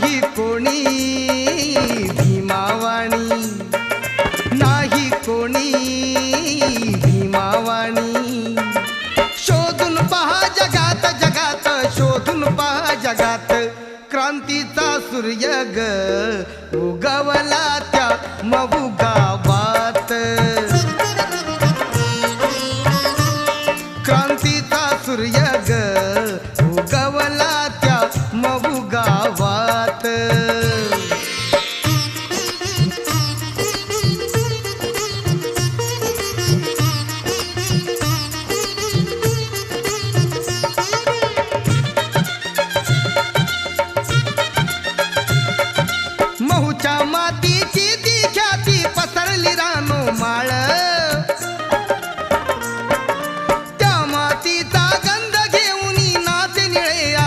नाही कोणी भीमावाणी, नाही कोणी भीमावाणी. शोधून पहा जगात जगात, शोधून पहा जगात, क्रांतीचा सूर्य ग उगवला त्या महुगा